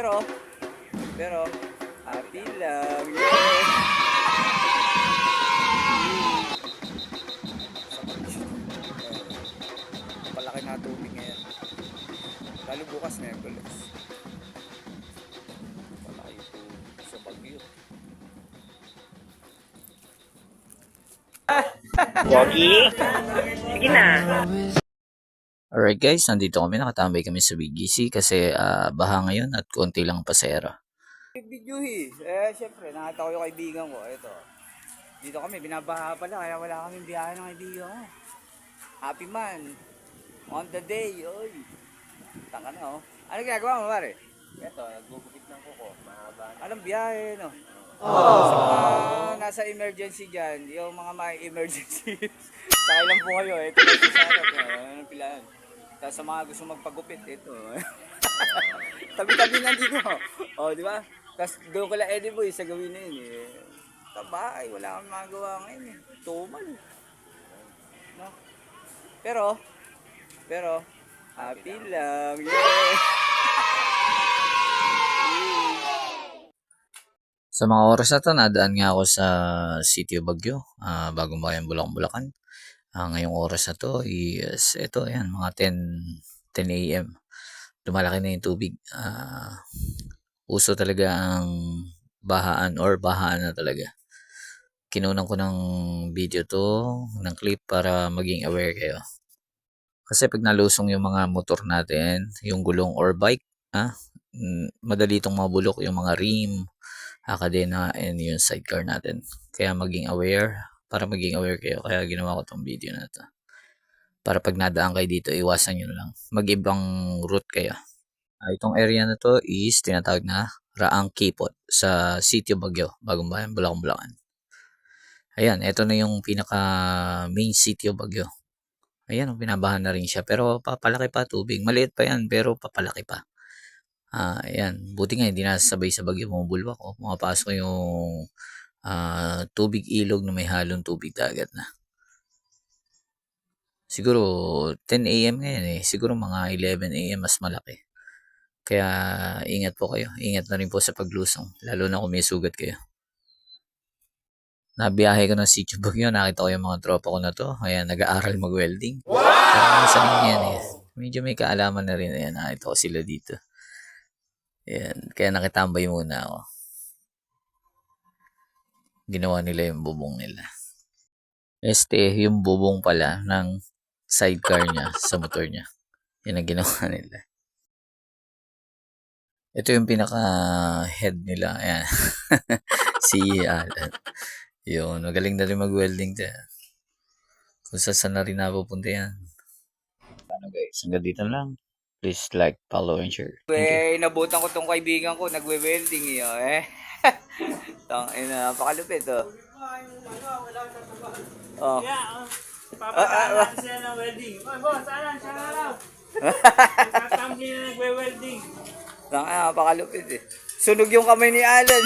Pero, happy lang. Yeah. Palaki na tubig ngayon. Lalo bukas Merkules. Palaki tubig sa Bagyo. Pogi? Sige na. Alright guys, nandito kami, nakatambay kami sa BGC kasi baha ngayon at konti lang pasera. Video syempre, nakita ko yung kaibigan ko. Ito. Dito kami, binabaha pala, kaya wala kaming biyahe ng kaibigan ko. Happy man. On the day, oy. Tanga na, oh. Ano ginagawa mo, pare? Ito, naggugupit ng kuko. Mahaba na. Anong biyahe, no? Sa mga nasa emergency dyan, yung mga may emergency, sakay lang po kayo. Ito na sa sarap. Anong pilaan? Tapos sa mga gusto magpagupit, ito. Tabi-tabi na dito. O, di ba? Tapos doon ko lang Eddie Boy sa gawin na yun eh. Tabay, wala kang magawa ngayon eh. Tumal. No? Pero, happy lang. Yeah! Sa mga oras na to, nadaan nga ako sa City of Baguio, Bagong Bayan, Bulacan. Ngayong oras na to is, ito, ayan, mga 10 a.m. Lumalaki na yung tubig. Uso talaga ang bahaan or bahaan na talaga. Kinunan ko ng video to, ng clip para maging aware kayo. Kasi pag nalusong yung mga motor natin, yung gulong or bike, madali itong mabulok yung mga rim, kadena, and yung sidecar natin. Kaya maging aware, para maging aware kayo. Kaya ginawa ko tong video na to. Para pag nadaan kayo dito, iwasan nyo lang. Mag-ibang route kayo. Itong area na to is tinatawag na Raang Kipot sa City of Baguio, Bagong Bayan, Bulacan. Ayan, ito na yung pinaka main city of Baguio. Ayan, binabahan na rin siya. Pero papalaki pa tubig. Maliit pa yan, pero papalaki pa. Ayan, buti nga hindi na sabay sa Baguio bumubulwak. Pumapasok yung tubig ilog na may halong tubig dagat na. Siguro 10 a.m. ngayon eh. Siguro mga 11 a.m. mas malaki. Kaya ingat po kayo. Ingat na rin po sa paglusong. Lalo na kung may sugat kayo. Nabiyahe ko ng City of Baguio. Nakita ko yung mga tropa ko na to. Ayan, nag-aaral mag-welding. Parang saan yan eh. Medyo may kaalaman na rin. Ayan, nakita ko sila dito. Ayan, kaya nakitambay muna ako. Ginawa nila yung bubong nila. Yung bubong pala ng sidecar niya sa motor niya. Yan ang ginawa nila. Ito yung pinaka-head nila. Ayan. Si Alan. Yun, magaling na rin mag-welding to. Kung saan na rin napupunta yan. Ano guys, hanggang dito lang. Please like, follow, and share. Thank you. Nabutan ko tong kaibigan ko, nagwe-welding yun eh. Tangina, napakalupit oh. Oh. Papakalaan sila ng welding. Oy, boss, saan siya na raw? Nagtatamli na nagwe-welding. Napakalupit eh. Sunog yung kamay ni Alan.